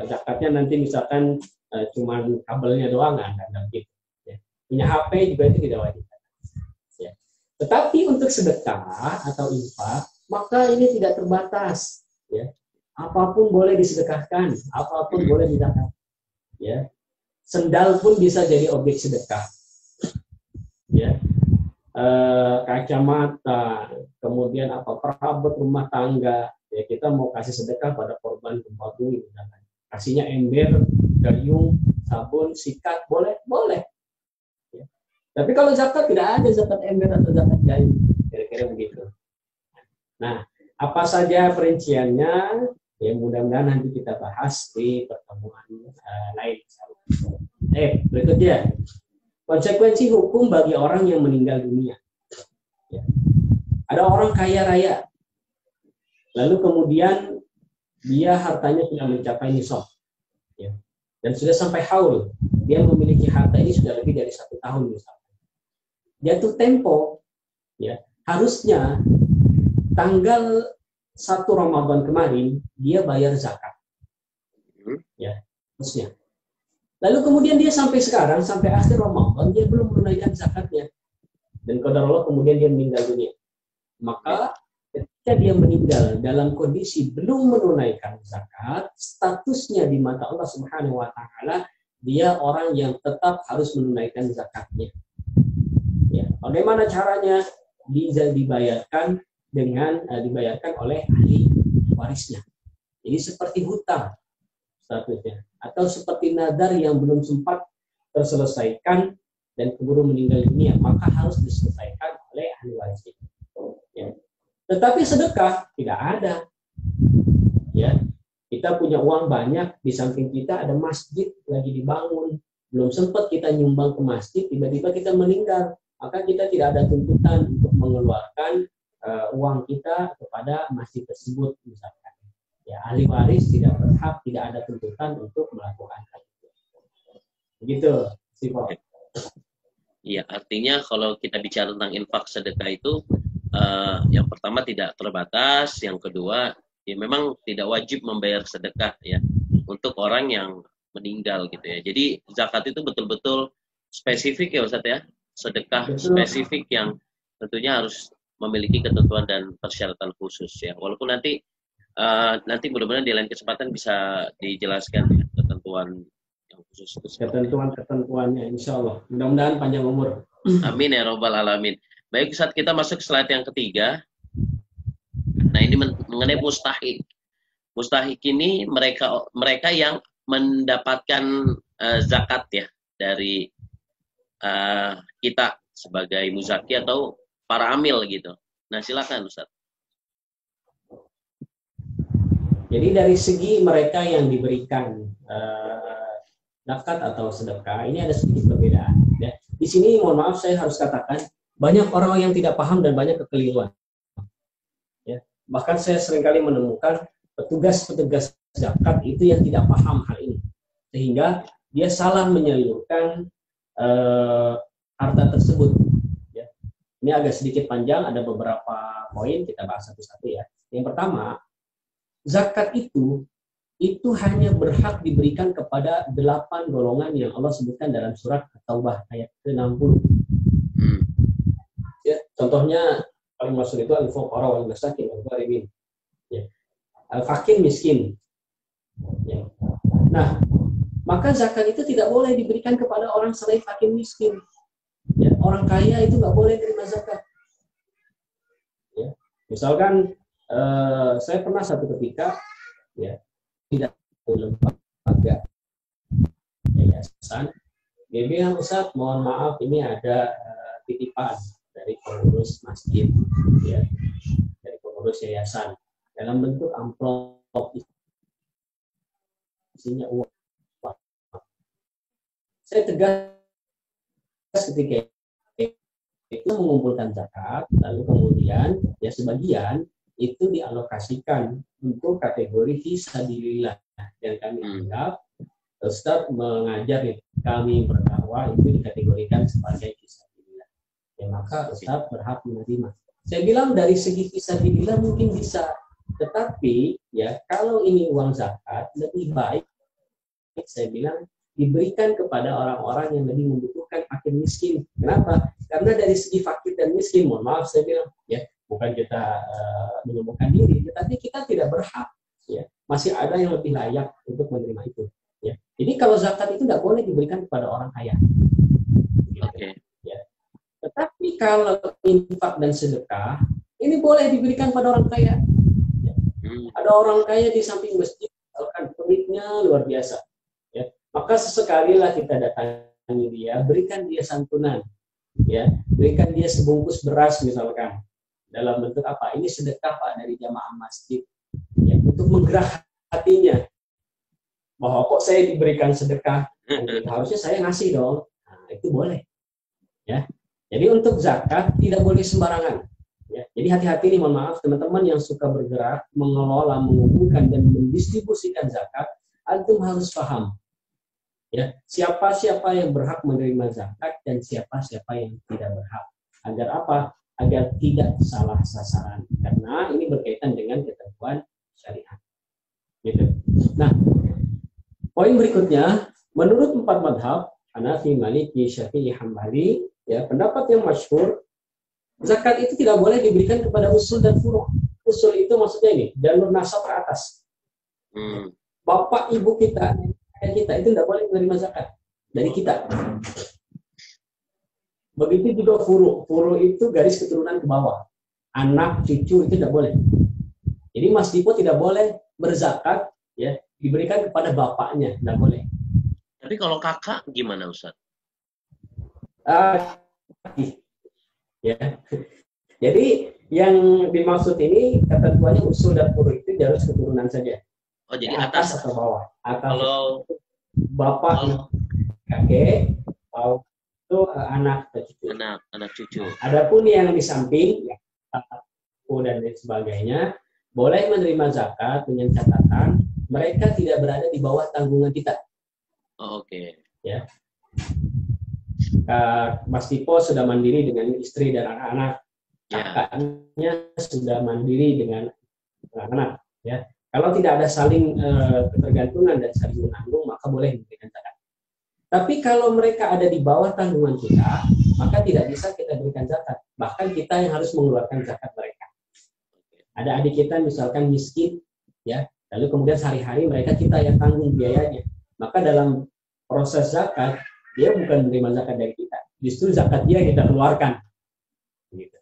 Zakatnya nanti misalkan cuma kabelnya doang, nggak ada gitu. Ya. Punya HP juga itu tidak wajib. Ya. Tetapi untuk sedekah atau infak, maka ini tidak terbatas. Ya. Apapun boleh disedekahkan, apapun boleh didapatkan. Ya. Sendal pun bisa jadi objek sedekah. Ya. Kacamata, kemudian perabot rumah tangga. Ya, kita mau kasih sedekah pada korban gempa bumi, kasihnya ember, gayung, sabun, sikat, boleh. Ya. Tapi kalau zakat tidak ada zakat ember atau zakat gayung, kira-kira begitu. Nah, apa saja perinciannya? Ya mudah-mudahan nanti kita bahas di pertemuan lain. Berikutnya, konsekuensi hukum bagi orang yang meninggal dunia. Ya. Ada orang kaya raya, lalu kemudian dia hartanya sudah mencapai nisab, ya, dan sudah sampai haul, dia memiliki harta ini sudah lebih dari 1 tahun misalnya. Jatuh tempo, ya, harusnya tanggal 1 Ramadan kemarin dia bayar zakat, ya, harusnya. Lalu kemudian dia sampai sekarang, sampai akhir Ramadan dia belum menunaikan zakatnya, dan qadar Allah kemudian dia meninggal dunia. Maka ketika dia meninggal dalam kondisi belum menunaikan zakat, statusnya di mata Allah Subhanahu wa taala dia orang yang tetap harus menunaikan zakatnya. Ya, bagaimana caranya? Bisa dibayarkan dengan dibayarkan oleh ahli warisnya. Jadi seperti hutang statusnya, atau seperti nadar yang belum sempat terselesaikan dan keburu meninggal dunia, maka harus diselesaikan oleh ahli warisnya. Ya. Tetapi sedekah tidak ada. Ya, kita punya uang banyak, di samping kita ada masjid lagi dibangun, belum sempat kita nyumbang ke masjid, tiba-tiba kita meninggal, maka kita tidak ada tuntutan untuk mengeluarkan uang kita kepada masjid tersebut misalkan. Ya, ahli waris tidak berhak, tidak ada tuntutan untuk melakukan hal itu. Begitu, Sipo. Iya, artinya kalau kita bicara tentang infak sedekah itu yang pertama tidak terbatas, yang kedua ya memang tidak wajib membayar sedekah ya untuk orang yang meninggal gitu ya. Jadi zakat itu betul-betul spesifik ya Ustaz ya, sedekah spesifik yang tentunya harus memiliki ketentuan dan persyaratan khusus ya. Walaupun nanti mudah-mudahan di lain kesempatan bisa dijelaskan ya, ketentuan yang khusus. Ketentuan-ketentuannya insya Allah. Mudah-mudahan panjang umur. Amin ya robbal alamin. Baik, saat kita masuk slide yang ketiga. Nah, ini mengenai mustahik. Mustahik ini mereka yang mendapatkan zakat ya dari kita sebagai muzaki atau para amil gitu. Nah, silakan Ustaz. Jadi dari segi mereka yang diberikan zakat atau sedekah, ini ada sedikit perbedaan. Ya. Di sini mohon maaf saya harus katakan banyak orang yang tidak paham dan banyak kekeliruan. Ya. Bahkan saya seringkali menemukan petugas-petugas zakat itu yang tidak paham hal ini, sehingga dia salah menyalurkan harta tersebut. Ya. Ini agak sedikit panjang, ada beberapa poin, kita bahas satu-satu ya. Yang pertama, zakat itu hanya berhak diberikan kepada 8 golongan yang Allah sebutkan dalam surat At-Taubah ayat ke-60. Ya, contohnya paling maksud itu al-fuqara wal masakin wal gharimin. Ya. Al-fakir miskin. Ya. Nah, maka zakat itu tidak boleh diberikan kepada orang selain fakir miskin. Ya, orang kaya itu nggak boleh terima zakat. Ya. Misalkan saya pernah satu ketika ya tidak lembaga yayasan, dia bilang, Ustaz, mohon maaf ini ada titipan dari pengurus masjid, ya, dari pengurus yayasan dalam bentuk amplop isinya uang. Saya tegas ketika itu mengumpulkan zakat, lalu kemudian ya sebagian itu dialokasikan untuk kategori fisabilillah, dan kami anggap Ustaz mengajar kami berdakwah itu dikategorikan sebagai fisabilillah. Ya maka Ustaz berhak menerima. Saya bilang dari segi fisabilillah mungkin bisa, tetapi ya kalau ini uang zakat lebih baik saya bilang diberikan kepada orang-orang yang lebih membutuhkan, fakir miskin. Kenapa? Karena dari segi fakir dan miskin, mohon maaf saya bilang, ya bukan kita menyembuhkan diri, tetapi kita tidak berhak. Ya, masih ada yang lebih layak untuk menerima itu. Ya, jadi kalau zakat itu tidak boleh diberikan kepada orang kaya. Oke. Ya. Tetapi kalau infak dan sedekah, ini boleh diberikan pada orang kaya. Ya. Ada orang kaya di samping masjid, misalkan pemitnya luar biasa. Maka sesekalilah kita datangi dia, berikan dia santunan, ya, berikan dia sebungkus beras misalkan, dalam bentuk apa? Ini sedekah Pak dari jamaah masjid, ya, untuk menggerak hatinya, bahwa kok saya diberikan sedekah, harusnya saya ngasih dong. Nah, itu boleh, ya. Jadi untuk zakat tidak boleh sembarangan. Ya. Jadi hati-hati nih, mohon maaf teman-teman yang suka bergerak, mengelola, mengumpulkan dan mendistribusikan zakat, antum harus paham. Ya, siapa-siapa yang berhak menerima zakat dan siapa-siapa yang tidak berhak. Agar apa? Agar tidak salah sasaran. Karena ini berkaitan dengan ketentuan syariat. Gitu. Nah, poin berikutnya, menurut 4 madhab, Hanafi, Maliki, Syafi'i, Hambali, ya, pendapat yang masyhur, zakat itu tidak boleh diberikan kepada usul dan furu'. Usul itu maksudnya ini, jalur nasab ke atas. Bapak ibu kita itu tidak boleh menerima zakat dari kita. Begitu juga furu. Furu itu garis keturunan ke bawah. Anak, cucu itu tidak boleh. Jadi Mas Dipo tidak boleh berzakat, ya, diberikan kepada bapaknya, tidak boleh. Tapi kalau kakak gimana, Ustaz? Ya. Jadi yang dimaksud ini ketentuannya usul dan furu itu garis keturunan saja. Oh, jadi ya, atas atau bawah. Atas kalau bapak, kakek, atau itu anak atau cucu. Anak cucu. Adapun yang di samping, ya, dan lain sebagainya, boleh menerima zakat dengan catatan mereka tidak berada di bawah tanggungan kita. Oh, oke. Ya. Mas Tipo sudah mandiri dengan istri dan anak-anak. Kakaknya sudah mandiri dengan anak-anak. Ya. Kalau tidak ada saling ketergantungan dan saling menanggung, maka boleh diberikan zakat. Tapi kalau mereka ada di bawah tanggungan kita, maka tidak bisa kita berikan zakat. Bahkan kita yang harus mengeluarkan zakat mereka. Ada adik kita misalkan miskin, ya, lalu kemudian sehari-hari mereka kita yang tanggung biayanya. Maka dalam proses zakat, dia bukan menerima zakat dari kita. Justru zakat dia kita keluarkan. Gitu.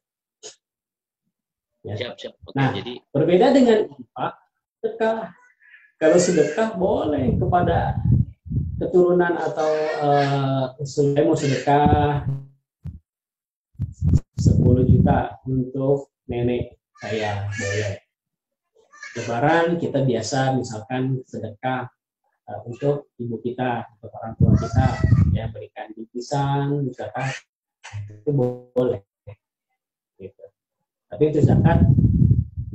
Ya. Siap. Oke, nah, jadi berbeda dengan infak, sedekah. Kalau sedekah boleh kepada keturunan atau saya mau sedekah 10 juta untuk nenek saya, boleh. Lebaran kita biasa misalkan sedekah untuk ibu kita, untuk orang tua kita, ya berikan bingkisan, misalkan itu boleh. Gitu. Tapi itu zakat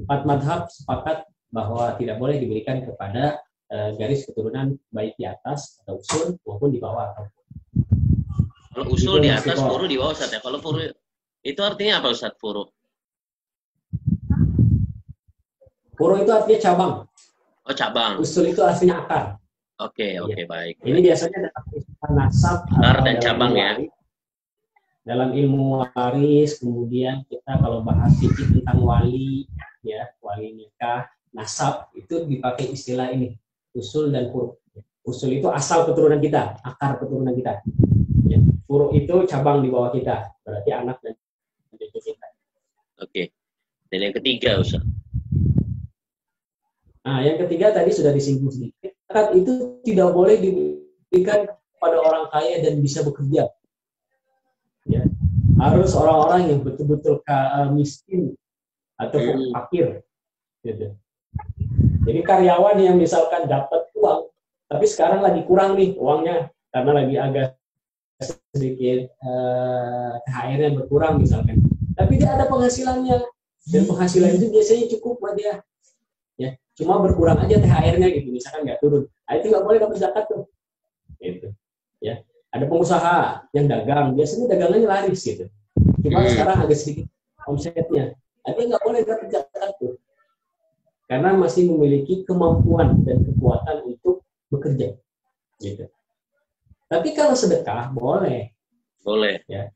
4 madhab sepakat bahwa tidak boleh diberikan kepada garis keturunan baik di atas atau usul maupun di bawah. Kalau usul di atas, furu di bawah, Ustaz, ya. Kalau furu Itu artinya apa Ustaz, furu? Furu itu artinya cabang. Oh, cabang. Usul itu artinya akar. Oke, Ya. oke, baik. Ini biasanya dalam istilah nasab Akar atau dan dalam cabang ilmu ya. waris. Dalam ilmu waris, kemudian kita kalau bahas sedikit tentang wali, ya, wali nikah, nasab, itu dipakai istilah ini, usul dan furu. Usul itu asal keturunan kita, akar keturunan kita. Ya. Furu itu cabang di bawah kita, berarti anak dan cucu kita. Oke. Dan yang ketiga, Ustaz. Nah, yang ketiga tadi sudah disinggung sedikit. Zakat itu tidak boleh diberikan kepada orang kaya dan bisa bekerja. Ya. Harus orang-orang yang betul-betul miskin atau fakir. Gitu. Jadi karyawan yang misalkan dapat uang, tapi sekarang lagi kurang nih uangnya karena lagi agak sedikit THR-nya berkurang misalkan. Tapi dia ada penghasilannya dan penghasilan itu biasanya cukup buat dia. Ya, cuma berkurang aja THR-nya gitu, misalkan nggak turun. Nah, itu nggak boleh dapat zakat tuh. Gitu. Ya, ada pengusaha yang dagang, biasanya dagangannya laris gitu. Cuma sekarang agak sedikit omsetnya. Nah, dia nggak boleh dapat zakat tuh. Karena masih memiliki kemampuan dan kekuatan untuk bekerja. Gitu. Tapi kalau sedekah boleh. Boleh. Ya.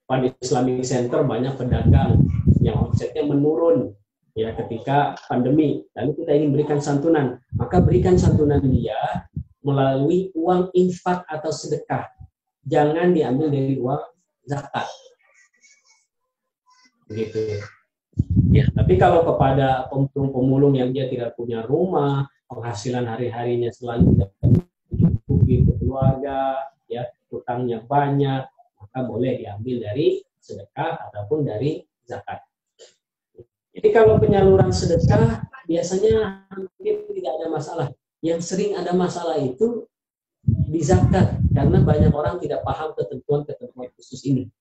Pada Islamic Center banyak pedagang yang omsetnya menurun ya ketika pandemi, lalu kita ingin berikan santunan, maka berikan santunan dia melalui uang infak atau sedekah, jangan diambil dari uang zakat, begitu ya. Tapi kalau kepada pemulung yang dia tidak punya rumah, penghasilan hari-harinya selalu tidak mencukupi keluarga, ya utangnya banyak, maka boleh diambil dari sedekah ataupun dari zakat. Jadi kalau penyaluran sedekah biasanya hampir tidak ada masalah. Yang sering ada masalah itu di zakat, karena banyak orang tidak paham ketentuan-ketentuan khusus ini.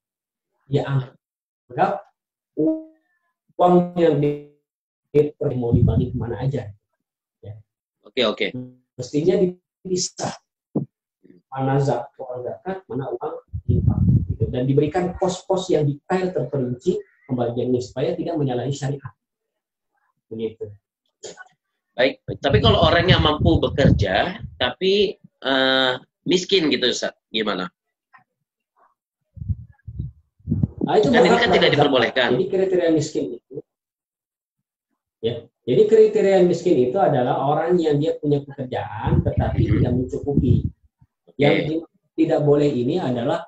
Dia anggap uang yang mau dibagi kemana aja. Ya. Oke. Mestinya dipisah. Mana zakat, mana uang infak. Dan diberikan pos-pos yang detail terperinci pembagiannya supaya tidak menyalahi syariat. Begitu. Baik, tapi kalau orang yang mampu bekerja tapi miskin gitu Ustaz, gimana? Nah, itu kan ini kan tidak diperbolehkan. Jadi kriteria miskin itu, ya. Jadi kriteria miskin itu adalah orang yang dia punya pekerjaan tetapi tidak mencukupi. Yang tidak boleh ini adalah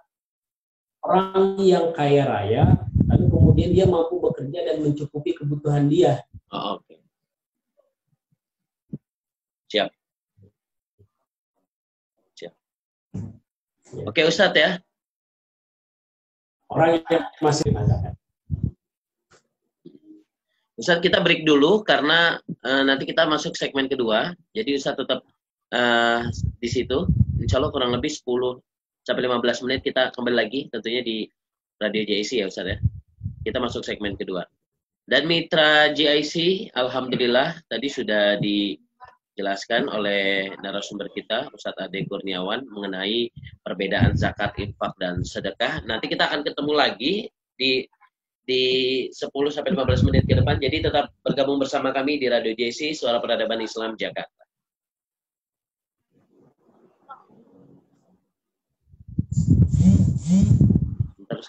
orang yang kaya raya, lalu kemudian dia mampu bekerja dan mencukupi kebutuhan dia. Oke. Siap. Ya. Oke Ustadz ya. Orang yang masih masakan. Ustadz kita break dulu karena nanti kita masuk segmen kedua. Jadi Ustadz tetap di situ. Insya Allah kurang lebih 10 sampai 15 menit kita kembali lagi tentunya di Radio JIC ya Ustadz ya. Kita masuk segmen kedua. Dan mitra JIC, alhamdulillah tadi sudah dijelaskan oleh narasumber kita Ustadz Ade Kurniawan mengenai perbedaan zakat, infak dan sedekah. Nanti kita akan ketemu lagi di 10 sampai 15 menit ke depan. Jadi tetap bergabung bersama kami di Radio JIC Suara Peradaban Islam Jakarta. Terus